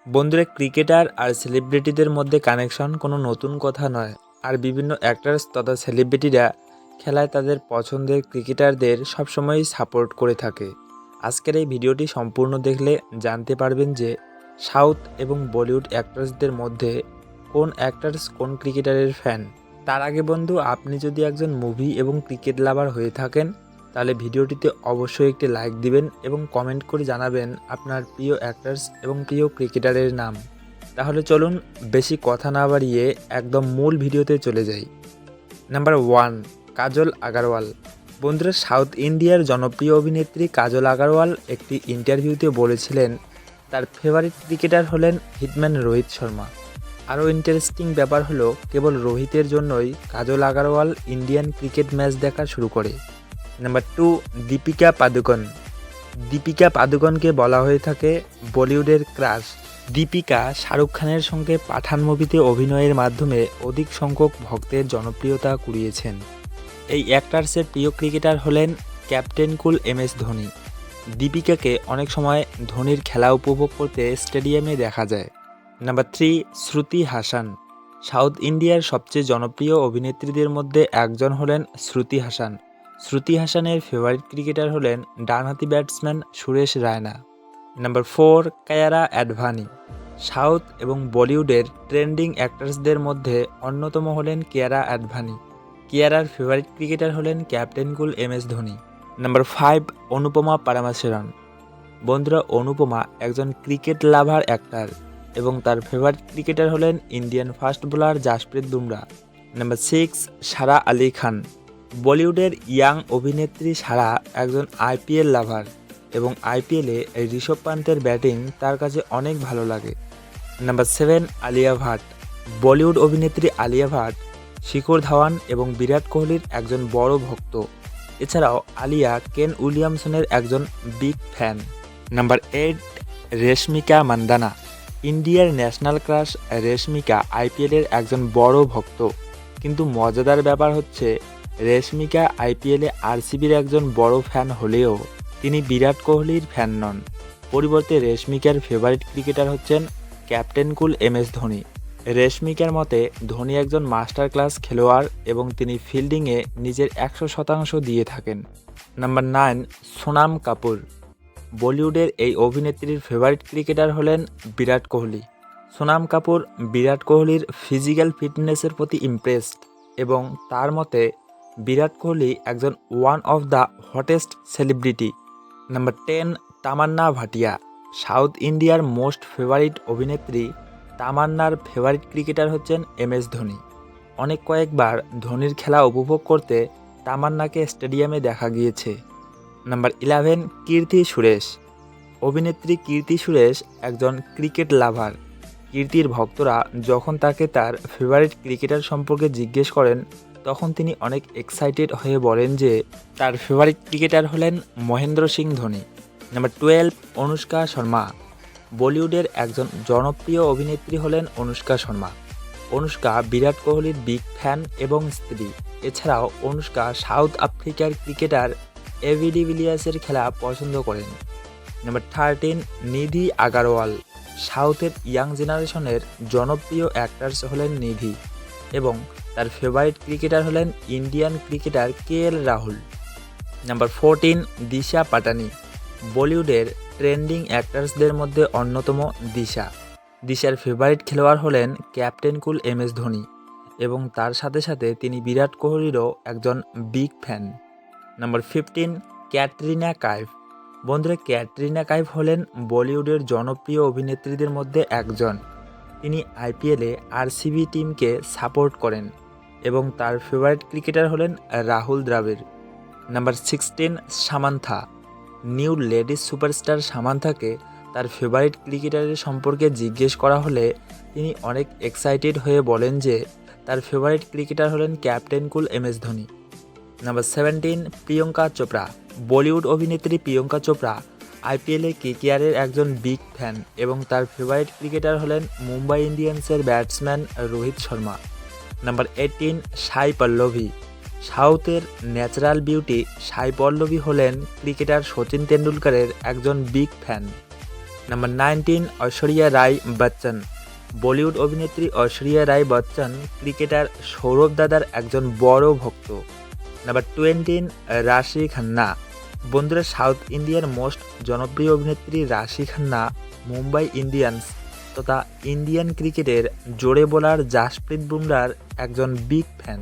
বন্ধুরা, ক্রিকেটার আর সেলিব্রিটিদের মধ্যে কানেকশন কোনো নতুন কথা নয়। আর বিভিন্ন অ্যাক্টার্স তথা সেলিব্রিটিরা খেলায় তাদের পছন্দের ক্রিকেটারদের সবসময়ই সাপোর্ট করে থাকে। আজকের এই ভিডিওটি সম্পূর্ণ দেখলে জানতে পারবেন যে সাউথ এবং বলিউড অ্যাক্টার্সদের মধ্যে কোন অ্যাক্টার্স কোন ক্রিকেটারের ফ্যান। তার আগে বন্ধু, আপনি যদি একজন মুভি এবং ক্রিকেট লাভার হয়ে থাকেন তাহলে ভিডিওটিতে অবশ্যই একটি লাইক দিবেন এবং কমেন্ট করে জানাবেন আপনার প্রিয় অ্যাক্টার্স এবং প্রিয় ক্রিকেটারের নাম। তাহলে চলুন বেশি কথা না বাড়িয়ে একদম মূল ভিডিওতে চলে যাই। নাম্বার 1, কাজল আগারওয়াল। বন্ধুরা, সাউথ ইন্ডিয়ার জনপ্রিয় অভিনেত্রী কাজল আগারওয়াল একটি ইন্টারভিউতে বলেছিলেন তার ফেভারিট ক্রিকেটার হলেন হিটম্যান রোহিত শর্মা। আরও ইন্টারেস্টিং ব্যাপার হলো, কেবল রোহিতের জন্যই কাজল আগারওয়াল ইন্ডিয়ান ক্রিকেট ম্যাচ দেখা শুরু করে। নাম্বার 2, দীপিকা পাদুকোন। দীপিকা পাদুকোনকে বলা হয়ে থাকে বলিউডের ক্রাশ। দীপিকা শাহরুখ খানের সঙ্গে পাঠান মুভিতে অভিনয়ের মাধ্যমে অধিক সংখ্যক ভক্তের জনপ্রিয়তা কুড়িয়েছেন। এই অ্যাক্টার্সের প্রিয় ক্রিকেটার হলেন ক্যাপ্টেন কুল MS ধোনি। দীপিকাকে অনেক সময় ধোনির খেলা উপভোগ করতে স্টেডিয়ামে দেখা যায়। নাম্বার 3, শ্রুতি হাসান। সাউথ ইন্ডিয়ার সবচেয়ে জনপ্রিয় অভিনেত্রীদের মধ্যে একজন হলেন শ্রুতি হাসান। শ্রুতি হাসানের ফেভারিট ক্রিকেটার হলেন ডানহাতি batsman Suresh Raina. Number 4, Kiara Advani. South এবং বলিউডের ট্রেন্ডিং অ্যাক্টার্সদের মধ্যে অন্যতম হলেন কিয়ারা অ্যাডভানি। কিয়ারার ফেভারিট ক্রিকেটার হলেন captain cool MS Dhoni. Number 5, Anupama Parameswaran. বন্ধুরা, অনুপমা একজন ক্রিকেট লাভার অ্যাক্টার এবং তার ফেভারিট ক্রিকেটার হলেন Indian fast bowler Jasprit Bumrah. Number 6, Sara Ali Khan. বলিউডের ইয়াং অভিনেত্রী সারা একজন IPL লাভার এবং IPL-এ ঋষভ পান্তের ব্যাটিং তার কাছে অনেক ভালো লাগে। নাম্বার 7, আলিয়া ভাট। বলিউড অভিনেত্রী আলিয়া ভাট শিখর ধাওয়ান এবং বিরাট কোহলির একজন বড় ভক্ত। এছাড়াও আলিয়া কেন উইলিয়ামসনের একজন big fan. Number 8, Rashmika Mandanna. ইন্ডিয়ার ন্যাশনাল ক্রাশ রেশমিকা IPL-এর একজন বড় ভক্ত। কিন্তু মজাদার ব্যাপার হচ্ছে, রেশমিকা IPL-এ RCB-র একজন বড় ফ্যান হলেও তিনি বিরাট কোহলির ফ্যান নন। পরিবর্তে রেশমিকার ফেভারিট ক্রিকেটার হচ্ছেন ক্যাপ্টেন কুল MS ধোনি। রেশমিকার মতে ধোনি একজন মাস্টার ক্লাস খেলোয়াড় এবং তিনি ফিল্ডিংয়ে নিজের 100% দিয়ে থাকেন। নাম্বার 9, সোনাম কাপুর। বলিউডের এই অভিনেত্রীর ফেভারিট ক্রিকেটার হলেন বিরাট কোহলি। সোনাম কাপুর বিরাট কোহলির ফিজিক্যাল ফিটনেসের প্রতি ইমপ্রেসড এবং তার মতে বিরাট কোহলি একজন one of the hottest celebrity. Number 10, Tamannaah Bhatia. South ইন্ডিয়ার মোস্ট ফেভারিট অভিনেত্রী তামান্নার ফেভারিট ক্রিকেটার হচ্ছেন MS ধোনি। কয়েকবার ধোনির খেলা উপভোগ করতে তামান্নাকে স্টেডিয়ামে দেখা গিয়েছে। নাম্বার 11, কীর্তি সুরেশ। অভিনেত্রী কীর্তি সুরেশ একজন ক্রিকেট লাভার। কীর্তির ভক্তরা যখন তাকে তার ফেভারিট ক্রিকেটার সম্পর্কে জিজ্ঞেস করেন তখন তিনি অনেক এক্সাইটেড হয়ে বলেন যে তার ফেভারিট ক্রিকেটার হলেন মহেন্দ্র সিং ধোনি। নাম্বার 12, অনুষ্কা শর্মা। বলিউডের একজন জনপ্রিয় অভিনেত্রী হলেন অনুষ্কা শর্মা। অনুষ্কা বিরাট কোহলির বিগ ফ্যান এবং স্ত্রী। এছাড়াও অনুষ্কা সাউথ আফ্রিকার ক্রিকেটার এবি ডিভিলিয়ার্সের খেলা পছন্দ করেন। নাম্বার 13, নিধি আগারওয়াল। সাউথের ইয়াং জেনারেশনের জনপ্রিয় অ্যাক্টার্স হলেন নিধি এবং তার ফেভারিট ক্রিকেটার হলেন Indian cricketer KL Rahul. Number 14, দিশা পাটানি। বলিউডের ট্রেন্ডিং অ্যাক্টার্সদের মধ্যে অন্যতম দিশা। দিশার ফেভারিট খেলোয়াড় হলেন ক্যাপ্টেন কুল MS ধোনি এবং তার সাথে সাথে তিনি বিরাট কোহলিরও একজন big fan. Number 15, Katrina Kaif. বন্ধুরা, ক্যাটরিনা কাইফ হলেন বলিউডের জনপ্রিয় অভিনেত্রীদের মধ্যে একজন। তিনি IPL-এ RCB টিমকে সাপোর্ট করেন এবং তার ফেভারিট ক্রিকেটার হলেন Rahul Dravid. Number 16, Samantha. New ladies superstar সামান্থাকে তার ফেভারিট ক্রিকেটারের সম্পর্কে জিজ্ঞেস করা হলে তিনি অনেক এক্সাইটেড হয়ে বলেন যে তার ফেভারিট ক্রিকেটার হলেন captain cool MS Dhoni. Number 17, Priyanka Chopra. Bollywood অভিনেত্রী প্রিয়ঙ্কা চোপড়া IPL-এ KKR-এর একজন বিগ ফ্যান এবং তার ফেভারিট ক্রিকেটার হলেন মুম্বাই ইন্ডিয়ান্সের ব্যাটসম্যান রোহিত শর্মা। নাম্বার 18, সাই পল্লবী। সাউথের ন্যাচারাল বিউটি সাই পল্লবী হলেন ক্রিকেটার সচিন তেন্ডুলকারের একজন big fan. Number 19, Aishwarya Rai Bachchan. Bollywood অভিনেত্রী ঐশ্বরিয়া রায় বচ্চন ক্রিকেটার সৌরভ দাদার একজন বড় ভক্ত। নাম্বার 20, রাশি খান্না। বন্ধুরা, সাউথ ইন্ডিয়ার মোস্ট জনপ্রিয় অভিনেত্রী রাশি খান্না মুম্বাই ইন্ডিয়ান্স তথা ইন্ডিয়ান ক্রিকেটের জোড়ে বোলার জাসপ্রীত বুমরার একজন বিগ ফ্যান।